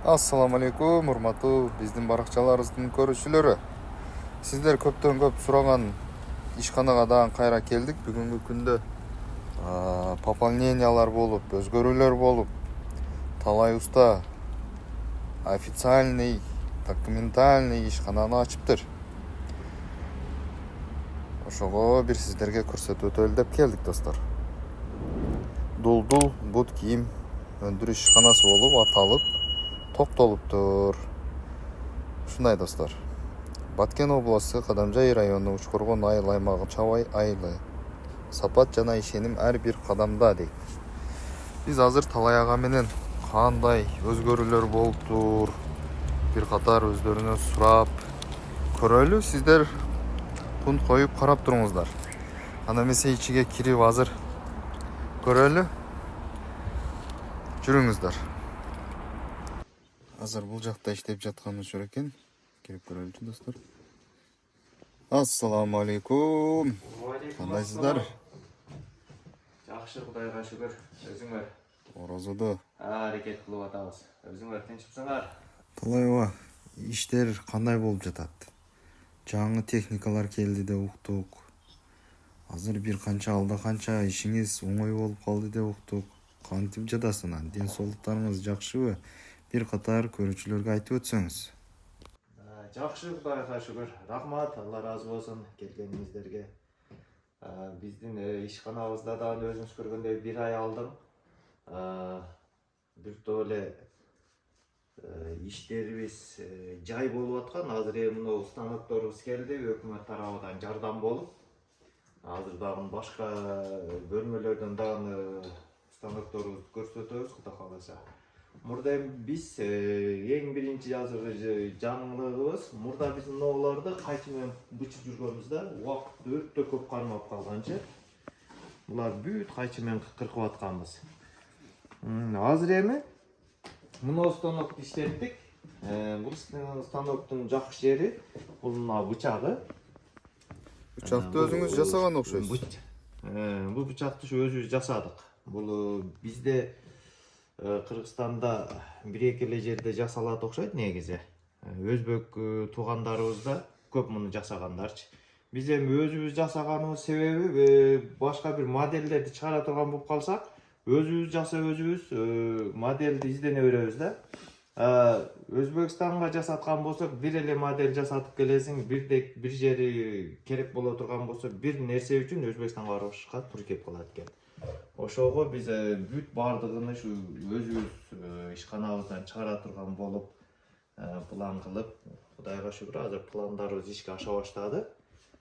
Assalamu alaikum, урматтуу биздин баракчаларыбыздын көрүүчүлөрү. Сиздер көптөн көп сураган ишканага дагы кайра келдик. Бүгүнкү күндө пополнениялар болуп, өзгөрүүлөр болуп, талай уста официальный, документальный ишкананы ачыптыр. Ошого бир сиздерге көрсөтөлү деп келдик, достор. Дулдул бут кийим өндүрүш ишканасы болуп аталып токтолуптур. Ушундай, достор. Баткен областы Кадамжай району Учкоргон айыл аймагы Чабай айылы. Сапат жана ишеним ар бир кадамда дейт. Биз азыр Талай ага менен кандай өзгөрүүлөр болуптур, бир катар өздөрүнөн сурап көрөлү. Сиздер кунт коюп карап туруңуздар. Анда эмесе ичиге кирип азыр көрөлү. Жүрүңүздөр. Азыр бул жакта иштеп жаткан учур экен. Кирип көрөлүчү, достор. Ассаламу алейкум. Кандайсыздар? Жакшы, Кудайга шүгүр. Өзүңөр? Орозодо Аракет кылып атабыз. Өзүңөр тынчпсыңар? Талайба иштер кандай болуп жатат? Жаңы техникалар келди деп уктук. Азыр бир канча алда канча ишиңиз оңой болуп калды деп уктук. Кантип жатасың? Ден соолуктарыңыз жакшыбы? Бир катар көрүүчүлөргө айтып өтсөңүз. Жакшы, Кудайга шүгүр. Рахмат, Алла ыраазы болсун келгениңиздерге. Биздин ишканабызда дагы өзүңүз көргөндөй бир ай алдым. Бир топ эле иштерибиз жай болуп аткан. Азыр эми станокторубуз келди, өкмөт тарабынан жардам болуп. Азыр дагы башка бөлмөлөрдөн дагы станокторубузду көрсөтөбүз, Кудай кааласа. Мурда биз эң биринчи азыр жаңылыгыбыз, мурда биз ноолорду кайчы менен бычып жүргөнбүз да, убакытты өтө көп кармап калганчы. Булар бүт кайчы менен кыркып атканбыз. Азыр эми мына станокду иштеттик. Бул станоктун жакшы жери бул мына бычагы. Бычакты өзүңүз жасаган окшойсуз. Бул бычакты өзүбүз жасадык. Бул бизде Кыргызстанда бир-эки эле жерде жасалат окшойт негизи. Өзбек туугандарыбызда көп муну жасагандарчы. Биз эми өзүбүз жасаганыбыз себеби башка бир модельдерди чыгара турган болуп калсак, өзүбүз жасап өзүбүз модельди издене беребиз да. Өзбекстанга жасаткан болсок, бир эле модель жасатып келесиң, бир жери керек боло турган болсо, бир нерсе үчүн Өзбекстанга барышка туура келип калат экен. Ошого биз бүт бардыгын өзүбүз ишканабыздан чыгара турган болуп план кылып, Кудайга шүгүр, азыр пландарыбыз ишке аша баштады.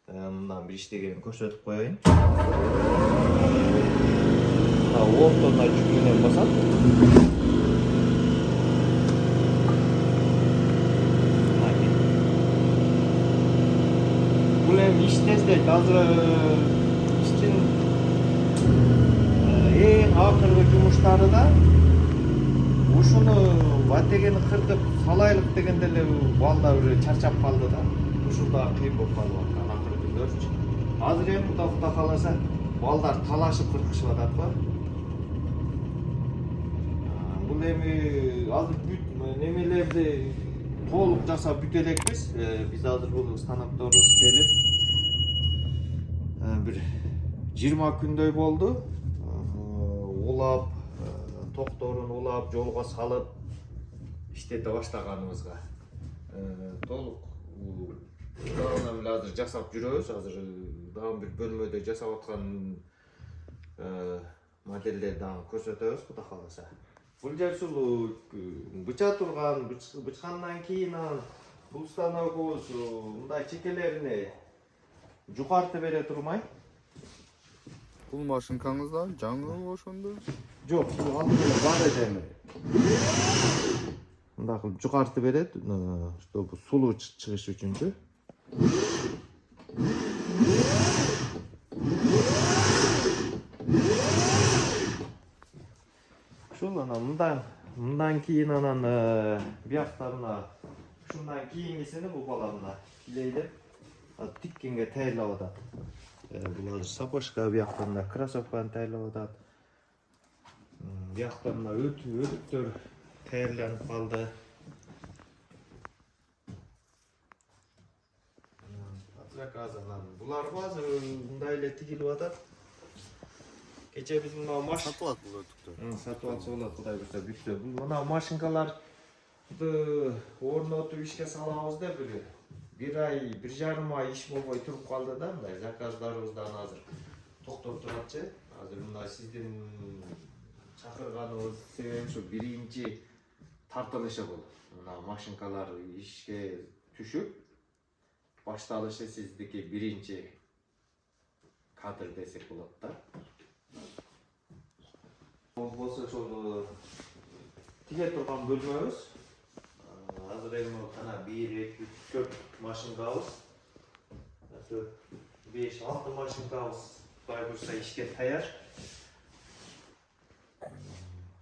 Мындан бир иштегенин көрсөтүп коеюн. Ортодон жүк менен басат. Бул эми иштештейт. Азыр иштин эң акыркы жумуштары да ушуну батегени кырдып салайлык дегенде эле балдар бир чарчап калды да. Ушунда кыйын болуп калып аткан акыркы күндөрчү. Азыр эми Кудай кааласа балдар талашып кыркышып атат го. Бул эми азыр бүт немелерди толук жасап бүтө элекпиз. Биз азыр бул станокторубуз келип бир 20 күндөй болду. Улап, токторун улап, жолго салып иштете баштаганыбызга. Толук дагы эле азыр жасап жүрөбүз. Азыр дагы бир бөлмөдө жасап аткан модельдерди дагы көрсөтөбүз, Кудай кааласа. Бул жер ушул быча турган, бычкандан кийин бул станогубуз мындай чекелерине жукарты бере турмай. Бул машинкаңыз да жаңы ошондо? Жок, бул алдыда бар эдеми. Мындай кылып жукарты берет, чтобы сулуу чыгыш үчүнчү. Ушул мындан кийин биякта мына ушундан кийинкисини бул бала мына килейдеп тиккенге тайырлап атат. Бул азыр сапожка, биякта мына кроссовканы тайырлап атат. Биякта мына өтүктөр тайырланып калды. заказынан. Булар базы мындай эле тигилип атат. Кече биз мына машина сатылат бул өтүктөр. сатып алса болот, Кудай буйрса бүттү. Бул мына машинкаларды орнотуп ишке салабыз деп бир ай, 1,5 ай иш болбой туруп калды да, мындай заказдарыбыздан азыр токтоп туратчы. Азыр мына сиздин чакырганыбыз себеби ушу биринчи тартылышы бул. Мына машинкалар ишке түшүп, башталышы сиздики биринчи кадр десек болот да. Болсо ошол тиге турган бөлмөбүз. Азыр эми кана 1, 2, 4 машинкабыз. 5-6 машинкабыз Кудай буйрса ишке даяр.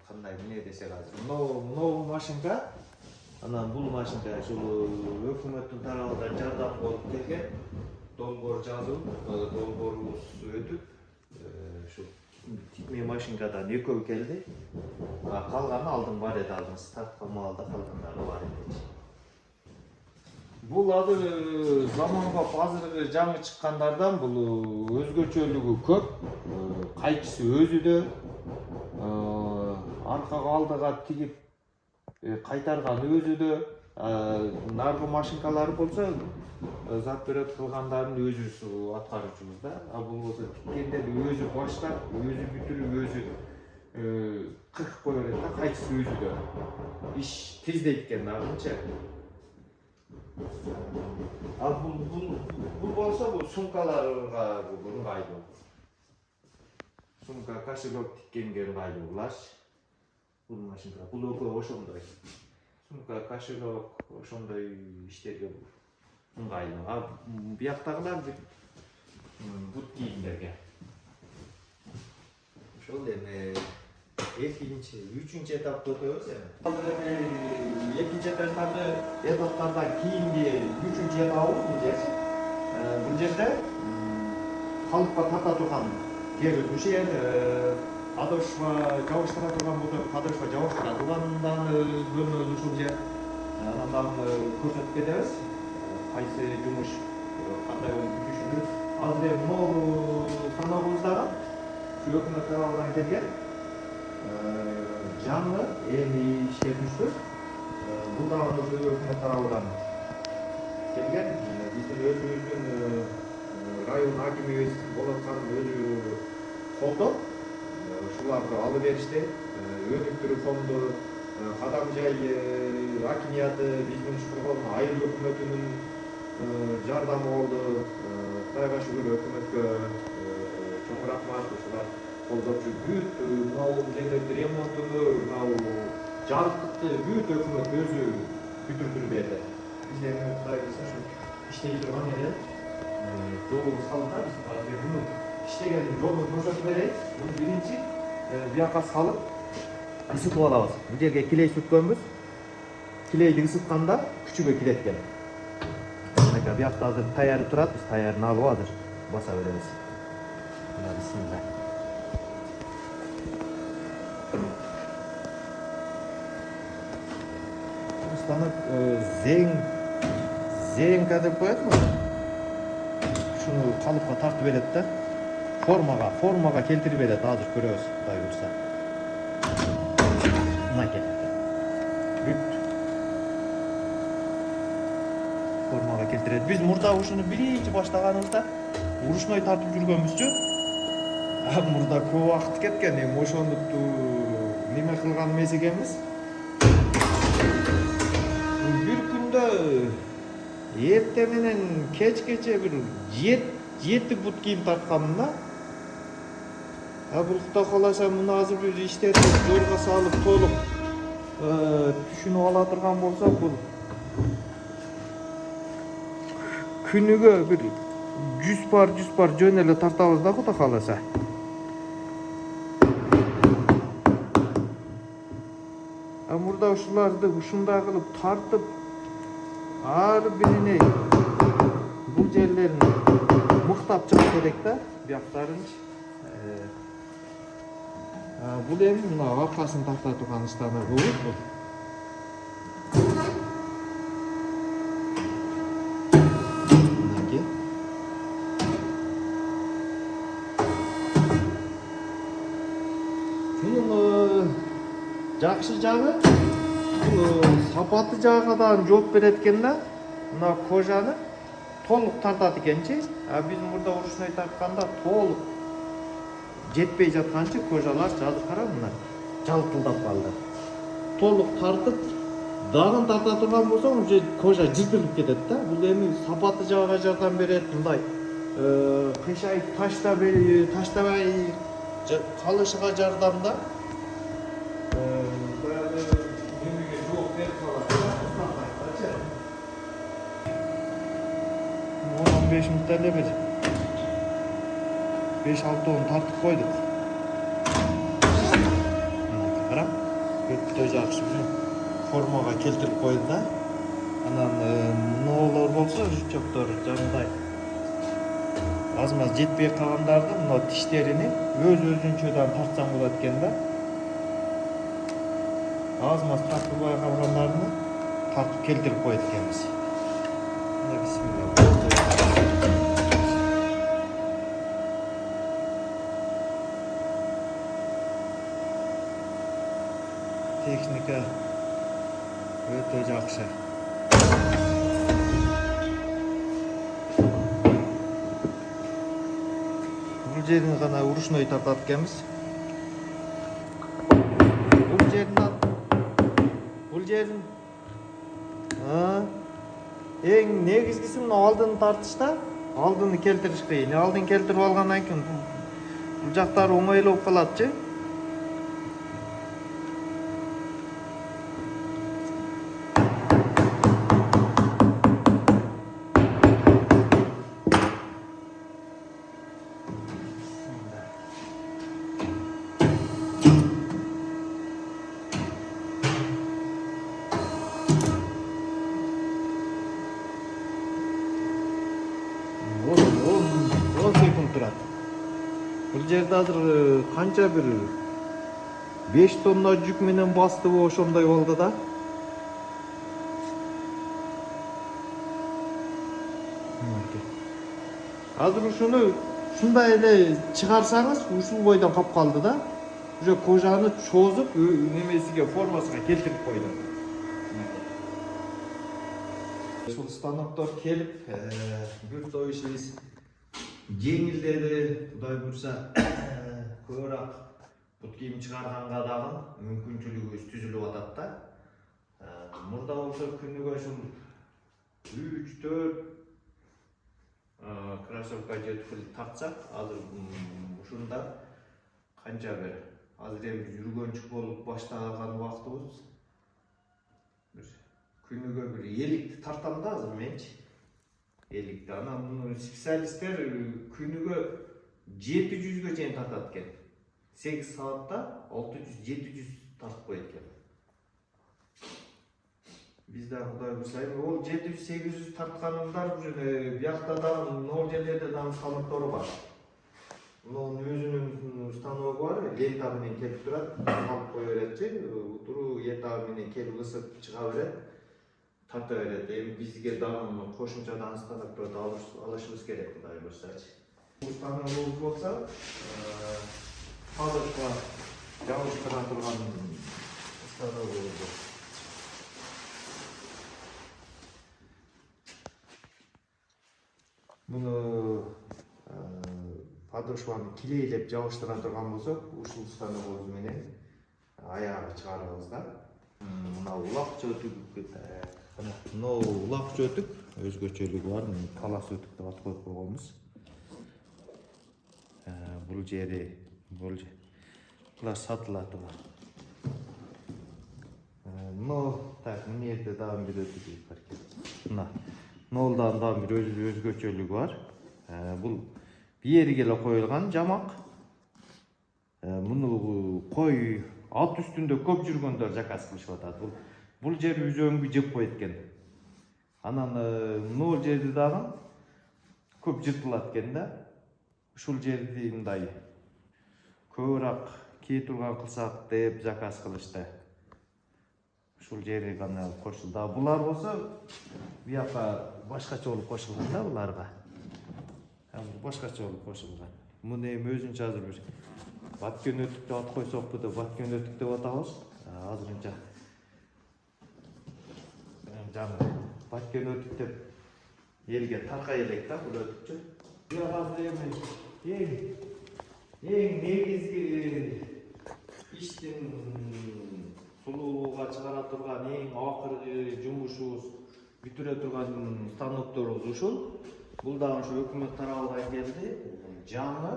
Кандай эмне десек азыр. Мынау машинка, анан бул машинка ушул өкмөттүн тарабынан жардам болуп келген. Долбоор жазып, долбоорубуз өтүп, ушу тикме машинкадан экөө келди. Калганы алдын бар эди, алдын стартка маалда калгандары бар эди. Бул азыр заманбап азыркы жаңы чыккандардан бул өзгөчөлүгү көп. Кайчысы өзүдө аркага алдыга тигип кайтарган өзүдө. Наркы машинкалары болсо зат берет кылгандарын өзүбүз аткаруучубуз да. Бул болсо тиккендерди өзү баштап, өзү бүтүрүп, өзү кыркып кое берет да, кайчысы өзүдө. Иш тездейт экен дагычы. Бул болсо бул сумкаларга ыңгайлуу. Сумка, кошелек тиккенге ыңгайлуу булаш. Бул машинка, бул экөө ошондой. Сумка, кошелек ошондой иштерге ыңгайлуу. Бияктагылар бут кийимдерге. Ошол эми экинчи, үчүнчү этапты өтөбүз эми. Азыр экинчи этаптарда кийинги үчүнчү этабыбыз бул жер. Бул жерде калыпка тарта турган жер ушул жер адошва жабыштыра турган болсо, адошва жабыштыра тургандан бөлмөбүз ушул жер. Анан дагы көрсөтүп кетебиз. Кайсы жумуш кандай болуп бүтүшүнү. Азыр могу станогубузда өкмөт тарабынан келген жаңы эми ишке түштү. Бул дагы өкмөт тарабынан келген. Биздин өзүбүздүн район хакимибиз Болоткан өзү колдоп, ушуларды алып беришти. Өнүктүрүү фонду, Кадамжай хакимияты, биздин Чукуркол айыл өкмөтүнүн жардамы болду. Кудайга шүгүр өкмөткө чоң рахмат. Ушулар колдоп бүт мынау жерлерди ремонтуну, мынау жарыктыкты бүт өкмөт өзү бүтүрдүрүп берди. Биз эми Кудай буйрса ушу иштей турган эле жолубуз калды. Биз азыр муну иштеген жолду көрсөтүп берейик. Муну биринчи бияка салып ысытып алабыз. Бул жерге килей сүрткөнбүз. Килейди ысытканда күчүгө киреткен. Мына биякта азыр таяр турат. Биз таярын алып азыр баса беребиз. Мына бисмилла. Станок зенка деп коет му? Шуну калыпка тартып берет да. Формага келтирип берет. Азыр көрөбүз, Кудай буйрса. Мынакей. Бүт формага келтирет. Биз мурда ушуну биринчи баштаганыбызда урушной тартып жүргөнбүзчү. Мурда көп убакыт кеткен. Эми ошондукту неме кылган эмес экенбиз. Бир күндө эрте менен кечкече бир 7 бут кийим тартканмын да. Бул Кудай кааласа муну азыр биз иштерди жолго салып толук түшүнүп ала турган болсок, бул күнүгө бир 100 пар жөн эле тартабыз да, Кудай кааласа. Мурда ушуларды ушундай кылып тартып, ар бирине бул жерлерин мыктап чыгыш керек да, бияктарынчы. Бул эми мына аркасын тарта турган станогубуз бул. Мынакей. жакшы жагы бул сапаты жагыдан жооп берет экен да. Мына кожаны толук тартат экенчи. А биз мурда урушной тартканда толук жетпей жатканчы кожаларчы азыр кара мына жалтылдап калды. Толук тартып дагы тарта турган болсоң уже кожа жыртылып кетет да. Бул эми сапаты жагыга жардам берет. Мындай кыйшайып таштабай калышыга жардамда. Баягы немеге жооп берип калат. 10-15 мүнөттө эле бир 5-6 тартып койдук. Кара, өтө жакшы бир формага келтирип койду да. Анан ноолор болсо жучоктор жандай аз-маз жетпей калгандарды мына тиштерини өзүнчөдөн тартсаң болот экен да. Аз-маз тартылбай калгандарını тартып келтирип койдук экенбиз. Мына бисмилла. Техника өтө жакшы. Бул жерин гана урушной тартат экенбиз. Бул жерин эң негизгиси мына алдын тартышта, алдыны келтириш кыйын. Алдын келтирип алгандан кийин бул жактары оңойлоп калатчы. Бул жерде азыр канча бир 5 тонна жүк менен бастыбы ошондой болду да. Азыр ушуну ушундай эле чыгарсаңыз ушул бойдон кап калды да. Уже кожаны чозуп немесиге формасына келтирип койдум. Ушул станоктор келип, бир ишибиз жеңилдеди. Кудай буйрса, көбүрөөк бут кийим чыгарганга дагы мүмкүнчүлүгүбүз түзүлүп атат да. Мурда болсо күнүгө ушул 3-4 кроссовка жеткил тартсак, азыр ушунда канча бир азыр эми жүргөнчү болуп баштаган убактыбыз күнүгө бир 50 тартам да азыр менчи. 50. Анан специалисттер күнүгө 700ге чейин тартат экен. 8 саатта 600-700 тартып коет экен. Бизде Кудай буйрса ол 700-800 тартканымдар уже биякта да нол жерлерде да станоктору бар. Мунун өзүнүн станогу бар, лента менен келип турат, алып кое беретчи, утуру ета менен келип ысып чыга берет. Тарта берет. Эми бизге дагы кошумчадан станокторду алышыбыз керек, Кудай буйрсачы. Бул станогубуз болсо, азыркы жабыштыра турган станогубуз. Муну подошваны килейлеп жабыштыра турган болсок, ушул станогубуз менен аягы чыгарабыз да. Мына улак чөтүк, мына улак чөтүк өзгөчөлүгү бар. Талас өтүк деп ат коюп койгонбуз. Бул жери булар сатылат булар. Так, мына жерде дагы бир өтүк бар экен. Мына нолдан дагы бир өзгөчөлүгү бар. Бул биериге эле коюлган жамак. Муну кой ат үстүндө көп жүргөндөр заказ кылышып атат. Бул жер үзөңгү жеп коет экен. Анан нол жерди дагы көп жыртылат экен да. Ушул жерди мындай көбүрөөк кээ турган кылсак деп заказ кылышты. Ушул жери гана кошулду. Булар болсо бияка башкача болуп кошулган да буларга. Башкача болуп кошулган. Муну эми өзүнчө азыр бир баткен өтүк деп ат койсокпу деп баткен өтүк деп атабыз. азырынча жаңы баткен өтүк деп элге таркай элек да бул өтүкчү. Бияк азыр эми эң негизги иштин сулуулукка чыгара турган эң акыркы жумушубуз бүтүрө турган станокторубуз ушул. Бул дагы ушу өкмөт тарабынан келди. Жаңы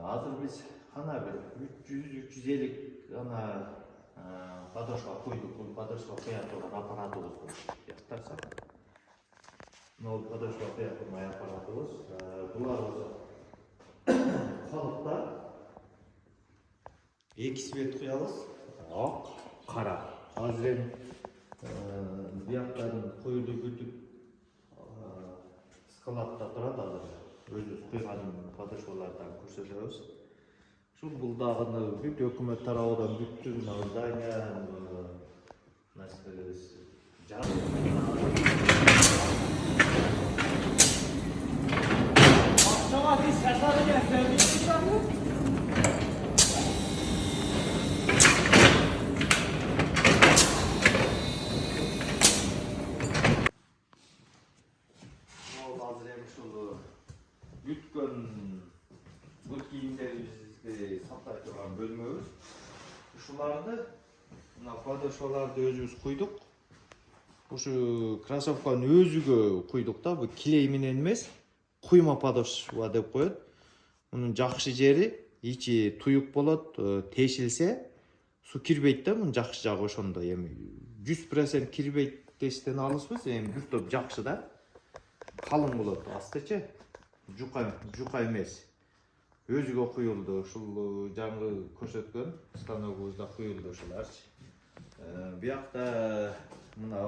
азыр биз кана бир 300-350 ана подошва койдук. Бул подошва кое турган аппаратыбыз бул. Яктарса. Мына подошва кое турган аппаратыбыз. Булар калыкта эки свет куябыз. Ак, кара. Азыр эми бияктарын коюлуп бүтүп складта турат азыр. Өзүбүз куйган подошвалардан көрсөтөбүз. Ушул бул дагы бүт өкмөт тарабынан бүттү здания бүткөн бут кийимдерибизди сактай турган бөлмөбүз. Ушуларды мына подошваларды өзүбүз куйдук. Ушу кроссовканын өзүгө куйдук да, бул клей менен эмес, куйма подошва деп коет. Мунун жакшы жери ичи туюк болот, тешилсе су кирбейт да, мунун жакшы жагы ошондо. Эми 100% кирбейт десден алыспыз, эми бир топ жакшы да. Калың болот, астычы. Жука эмес. Өзүгө куюлду. Ушул жаңы көрсөткөн станогубузда куюлду ушуларчы. Биякта мына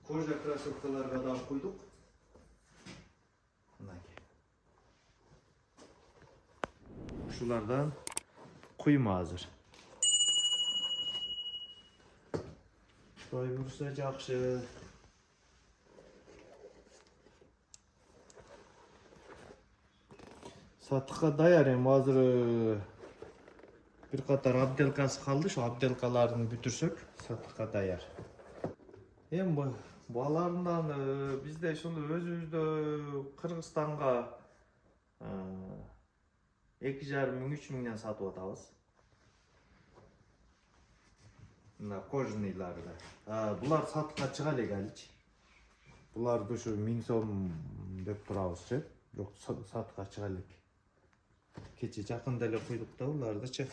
кожа кроссовкаларга да куйдук. Мынакей. Ушулардан куйма азыр. Кой бурса жакшы. Сатыкка даяр, эми азыр бир катар обделкасы калды. Ошо обделкаларын бүтүрсөк, сатыкка даяр. Эми баларынан бизде ушул өзүбүздө Кыргызстанга 2,5–3 миңден сатып атабыз. Мына кожаныйларды. Булар сатыкка чыга элек алчы. Буларды ушу 1000 сом деп турабызчы. Бирок сатыкка чыга элек. Кече жакында эле куйдук да булардычы.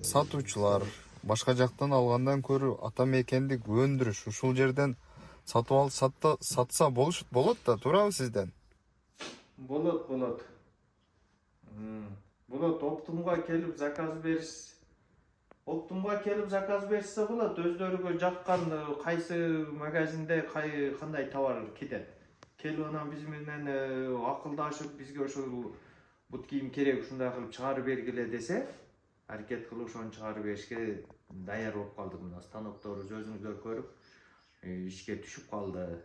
Сатуучулар башка жактан алгандан көрү ата мекендик өндүрүш ушул жерден сатып алып сатса болот да, туурабы сизден? Болот. Болот, оптумга келип заказ беришсе болот. Өздөрүгө жаккан кайсы магазинде кандай товар кетет. Келип анан биз менен акылдашып, бизге ошол бут кийим керек, ушундай кылып чыгарып бергиле десе, аракет кылып ошону чыгарып беришке даяр болуп калдык. Мына станокторубуз өзүңүздөр көрүп ишке түшүп калды.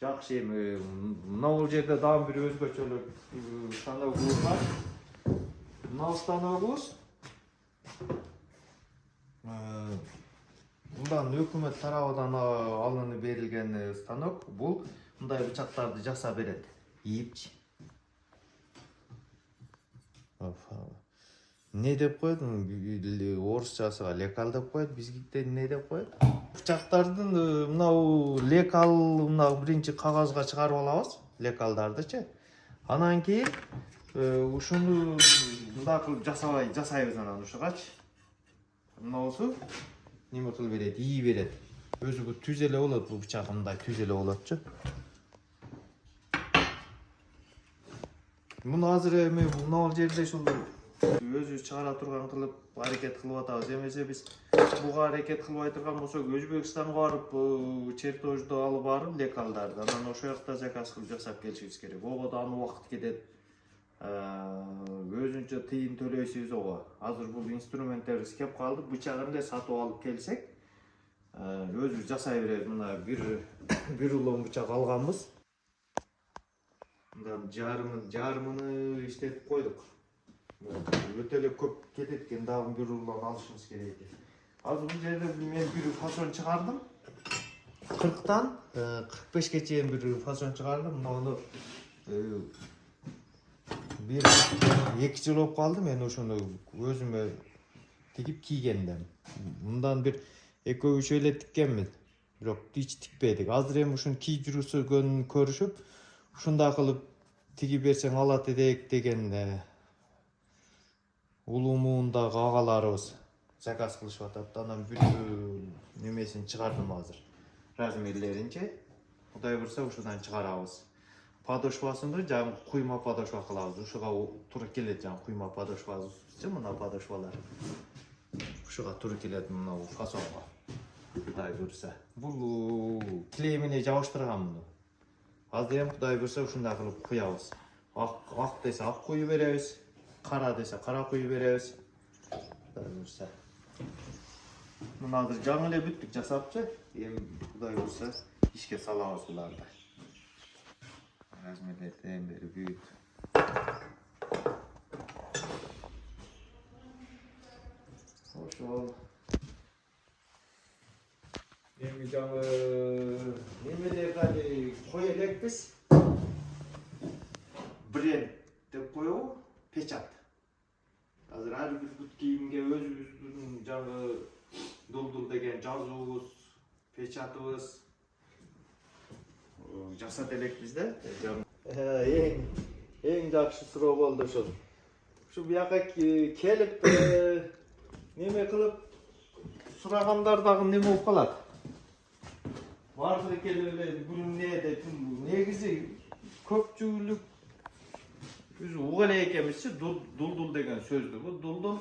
Жакшы, эми мына бул жерде дагы бир өзгөчөлүк станогубуз бар. Мына станогубуз мындан өкмөт тарабынан алынып берилген станок. Бул мындай бычактарды жасап берет. Ийипчи. Не деп коет? Орусчасыга лекал деп коет, бизгикте не деп коет? Бычактардын мынау лекал, мына биринчи кагазга чыгарып алабыз, лекалдардычы. Анан кийин ушуну мындай кылып жасайбыз анан ушугачы. Мынабусу неме кылып берет, ии берет. Өзү бул түз эле болот, бул бычак мындай түз эле болотчу. Муну азыр эми мына жерде ушул өзү чыгара турган кылып аракет кылып атабыз. Эмесе биз буга аракет кылбай турган болсок, Өзбекстанга барып чертожду алып барып лекалдарды, анан ошол жакта заказ кылып жасап келишибиз керек. Ого да аны убакыт кетет. Өзүнчө тыйын төлөйсүз ого. Азыр бул инструменттерибиз кеп калды, бычагын эле сатып алып келсек, өзүбүз жасай беребиз. Мына бир улам бычак алганбыз. Мындан жарымын иштетип койдук. Өтө эле көп кетет экен, дагы бир рулон алышыбыз керек экен. Азыр бул жерде мен бир фасон чыгардым. 40тан 45ке чейин бир фасон чыгардым. Муну бир 2 жыл болуп калды мен ошону өзүмө тигип кийгендем. Мындан бир экөө-үчөө эле тиккенбиз. Бирок эч тикпедик. Азыр эми ушуну кийип жүрүүсүн көрүшүп, ушундай кылып тигип берсең алат элек деген улуу муундагы агаларыбыз заказ кылышып атат. Анан бүт немесин чыгардым азыр. Размерлеринче. Кудай бурса ушудан чыгарабыз. Подошвасыны жаңы куйма подошва кылабыз. Ушуга туура келет жаңы куйма подошвасы, мына подошвалар. Ушуга туура келет мына фасонго. Кудай бурса. Бул клей менен жабыштырган муну. Азыр эми кудай бурса ушундай кылып куябыз. Ак десе ак куюп беребиз. Кара десе кара куюп беребиз. Кудай бурса. Мына азыр жаңы эле бүттүк жасапчы. Эми кудай бурса ишке салабыз буларды. Размерлерден бери büyük. Ошол. Эми жаңы немелерди кое элекпиз. Бренд деп коебу, печат. Азыр ар бир бүт кийимге өзүбүздүн жаңы дулдул деген жазуубуз, печатыбыз жасат элекпиз да. Эң жакшы суроо болду ошол. Ушу бияка келип неме кылып сурагандар дагы неме болуп калат. Бардыр келип эле бул эмне деп негизи көпчүлүк биз уга эле экенбизчи, дулдул деген сөздү. Бул дулдул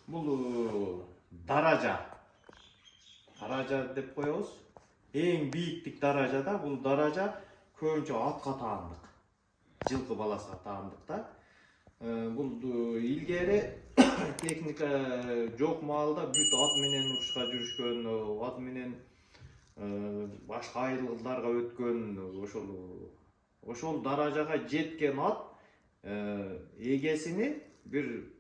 бул даража. Даража деп коебуз. Эң бийиктик даражада бул даража көбүнчө атка таандык. Жылкы баласына таандык да. Бул илгери техника жок маалда бүт ат менен урушка жүрүшкөн, ат менен башка айылдарга өткөн, ошол даражага жеткен ат эгесини бир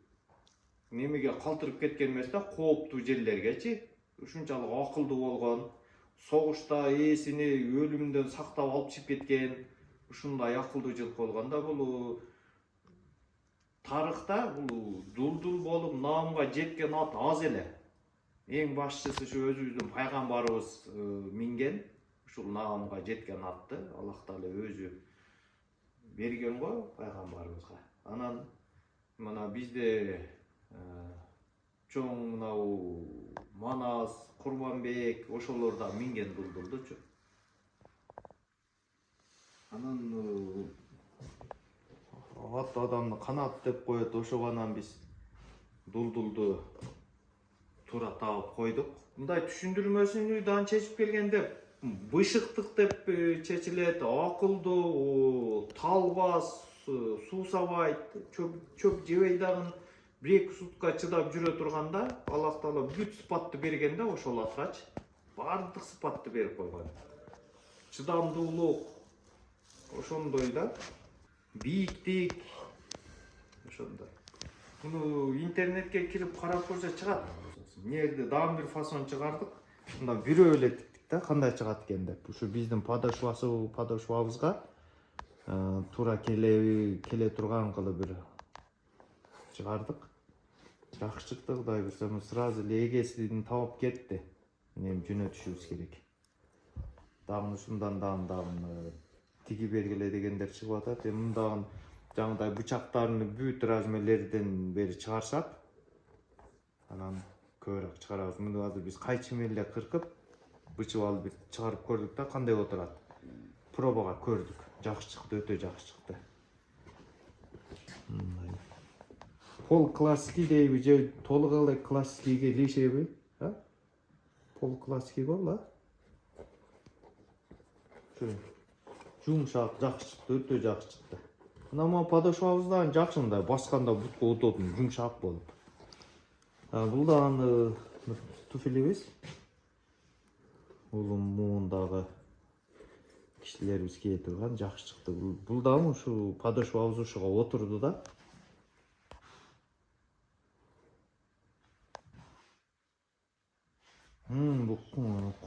немеге калтырып кеткен эмес да, кооптуу жерлергечи. Ушунчалык акылдуу болгон, согушта ээсини өлүмдөн сактап алып чыгып кеткен, ушундай акылдуу жылкы болгон да. Бул тарыхта бул дулдул болуп наамга жеткен ат аз эле. Эң башчысы ушу өзүбүздүн пайгамбарыбыз минген, ушул наамга жеткен атты Аллах Таала өзү берген го пайгамбарыбызга. Анан мына бизде чоң мынау Манас, Курманбек ошолор да минген дулдулдучу. Анан ат адамды канат деп коет, ошого анан биз дулдулду туура таап койдук. Мындай түшүндүрмөсүнү дан чечип келгенде бышыктык деп чечилет, акылдуу, талбас, суусабайт, чөп жебей дагы 1-2 сутка чыдап жүрө турганда Аллах Таала бүт сыпатты берген да ошол аткач. Бардык сыпатты берип койгон. Чыдамдуулук ошондой да. Бийиктик ошондой. Муну интернетке кирип карап көрсө чыгат. Эмнеде дагы бир фасон чыгардык. Мында бирөө эле тиктик да, кандай чыгат экен деп. Ушу биздин подошвабызга туура келе турган кылып бир чыгардык. Жакшы чыкты, Кудай бурса, сразу эле эгесин таап кетти. Эми жөнөтүшүбүз керек. Дагы ушундан дагы тиги бергиле дегендер чыгып атат. Эми мындагы жаңыдай бычактарын бүт размерлерден бери чыгарсак, анан көбүрөөк чыгарабыз. Муну азыр биз кайчы менен эле кыркып, бычып алып чыгарып көрдүк да, кандай отурат. Пробага көрдүк. Жакшы чыкты, өтө жакшы чыкты. Пол классики дейби же толук эле классикиге илишеби? Пол классики болду, жумшак, жакшы чыкты, өтө жакшы чыкты. Мына подошвабыз да жакшы, мындай басканда бутка удобный, жумшак болуп. Бул дагы туфелибиз. Улуу муундагы кишилерибиз кие турган, жакшы чыкты. Бул дагы ушу подошвабыз ушуга отурду да.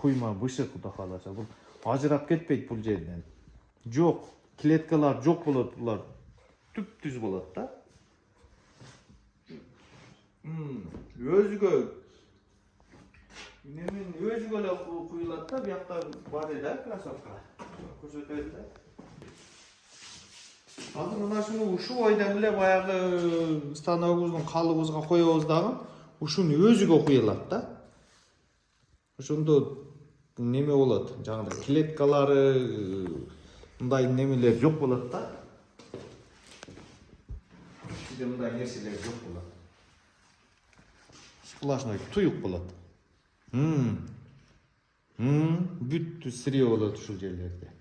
куйма бышык Кудай кааласа бул ажырап кетпейт бул жерден. Жок, клеткалар жок болот, булар түп-түз болот да. Өзгө немен өзгө эле куюлат да, биякта бар да кроссовка. Көрсөтөйт да. Азыр мына шуну ушул ойдон эле баягы станогубуздун калыбыбызга коебуз дагы, ушуну өзүгө куюлат да. Ошондо неме болот, жаңы клеткалары, мындай немелер жок болот да. Бизде мындай нерселер жок болот. Сплошной туюк болот. Бүттү сырье болот ушул жерлерде.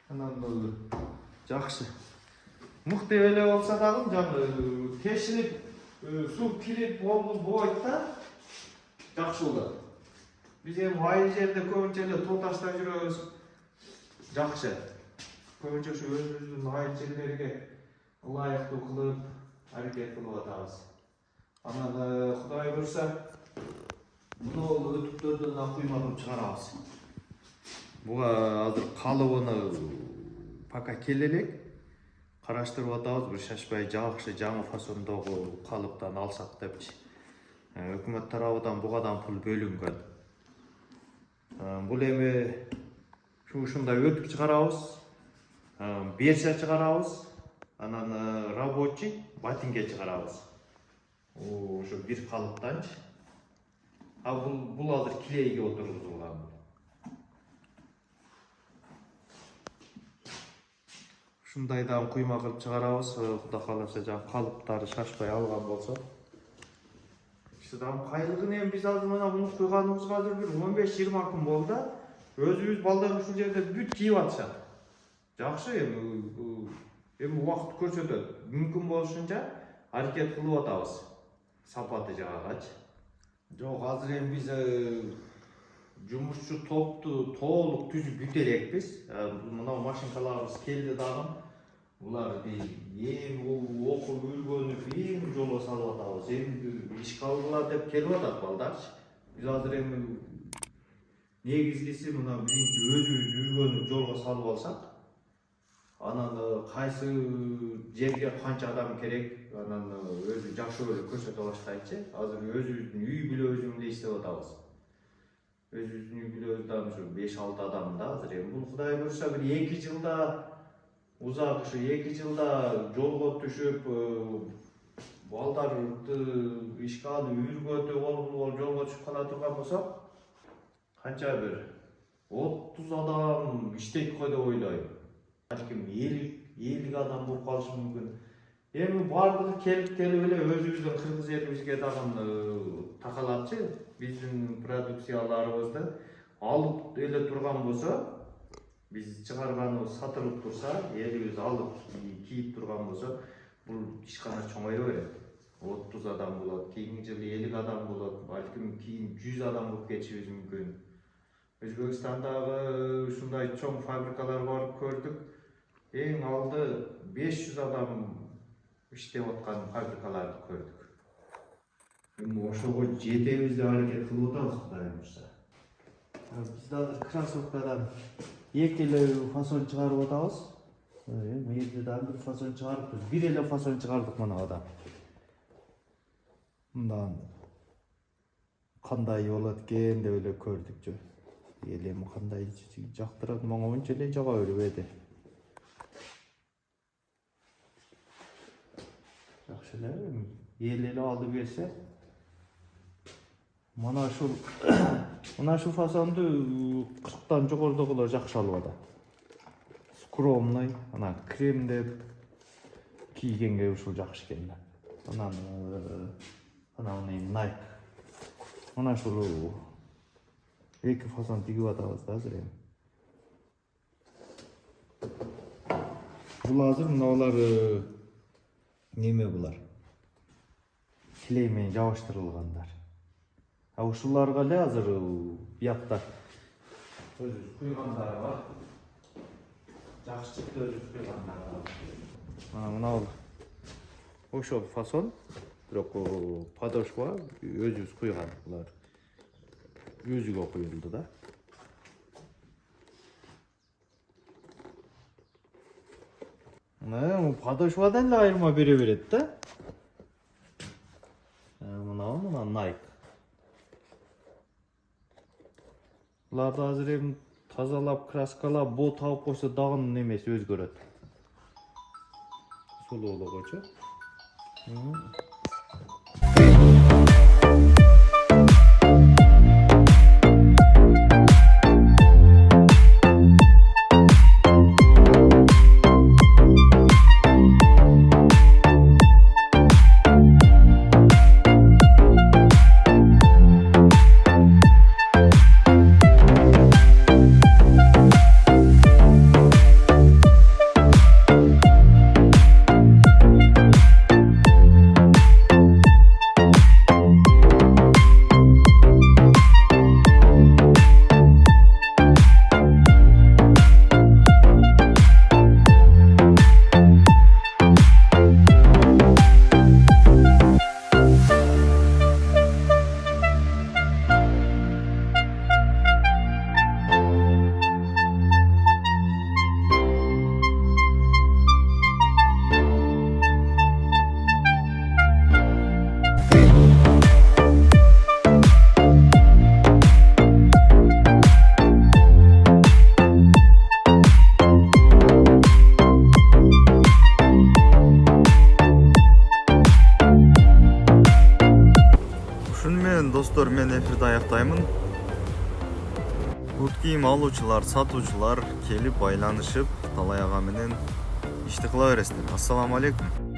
Анан жакшы. Мыкты эле болсо дагы жаңы тешилип, суу кирип болбойт да. Жакшы болот. Биз эми айыл жерде көбүнчө эле тоо ташта жүрөбүз. Жакшы. Көбүнчө ушу өзүбүздүн айыл жерлерге ылайыктуу кылып, аракет кылып атабыз. Анан Кудай буйрса, мына өтүктөрдөн куйма кылып чыгарабыз. Буга азыр калыбыны пока келе элек караштырып атабыз, бир шашпай жакшы жаңы фасондогу калыптан алсак депчи. Өкмөт тарабынан бугадан пул бөлүнгөн. Бул эми ушундай өтүк чыгарабыз, берсе чыгарабыз, анан рабочий ботинке чыгарабыз. Ошо бир калыптанчы. Бул азыр клейге отургузулган. Ушундайдан куйма кылып чыгарабыз, Кудай кааласа жаңы калыптары шашпай алган болсо. Шыдам кайылгын эми биз азыр мына буну куйганыбызга азыр бир 15-20 күн болду. Өзүбүз балдар ушул жерде бүт кийип атышат. Жакшы эми убакыт көрсөтөт. Мүмкүн болушунча аракет кылып атабыз. Сапаты жагачы. Жок, азыр эми биз жумушчу топту толук түзүп бүтө элекпиз. Мына машинкаларыбыз келди дагы. Булар эми окуп үйрөнүп, эми жолго салып атабыз. Эми иш калгыла деп келип атат балдарчы. Биз азыр эми негизгиси мына биринчи өзүбүз үйрөнүп жолго салып алсак, анан кайсы жерге канча адам керек, анан өзү жакшы эле көрсөтө баштайчы. Азыр өзүбүздүн үй бүлөбүз менен иштеп атабыз. Өзүбүздүн үй бүлөбүздөн ушу 5-6 адам да азыр эми бул Кудай буйрса бир 2 жылда узак, ушу 2 жылда жолго түшүп, балдарды ишке алып үйрөтүп жолго түшүп кала турган болсок, канча бир 30 адам иштейт го деп ойлойм. Балким 50 адам болуп калышы мүмкүн. Эми бардыгы келип эле өзүбүздүн кыргыз элибизге дагы такалатчы. Биздин продукцияларыбызды алып эле турган болсо, биз чыгарганыбыз сатылып турса, элибиз алып кийип турган болсо, бул ишкана чоңое берет. 30 адам болот, кийинки жылы 50 адам болот, балким кийин 100 адам болуп кетишибиз мүмкүн. Өзбекстандагы ушундай чоң фабрикалар барып көрдүк. Эң алды 500 адам иштеп аткан фабрикаларды көрдүк. Эми ошого жетебиз деп аракет кылып атабыз, Кудай буйрса. Биз азыр кроссовкадан 2 эле фасон чыгарып атабыз. Эми эртеден бир фасон чыгарыппыз. Бир эле фасон чыгардык мынага. Мындан кандай болот экен деп эле көрдүк жө. Эми кандай жактырат, мага ончо эле жага бербеди. Жакшы эле, эле алды берсе. Мына ушул фасонду 40тан жогорудагылар жакшы алып атат. Скромный, ана крем деп кийгенге ушул жакшы экен. Анан Nike. Мына ушул 2 фасон тигип атабыз да азыр эми. Бул азыр мыналар неме булар? Клей менен жабыштырылгандар. Ушуларга эле азыр биякта өзүбүз куйгандар бар. Жакшы өзүбүз куйгандар бар. Мына ошол фасон, бирок подошва өзүбүз куйган булар. yüzüge koyuldu da. Ne, bu подошвадан da ayırma biri de. Mına Nike. Bularda azыр эми тазалап, краскалап, бот алып койсо дагы немеси өзгөрөт. Сулуулугучу. Достор, мен эфирди аяктаймын. Бут кийим алуучулар, сатуучулар келип байланышып, Талай ага менен ишти кыла бересиздер. Ассаламу алейкум.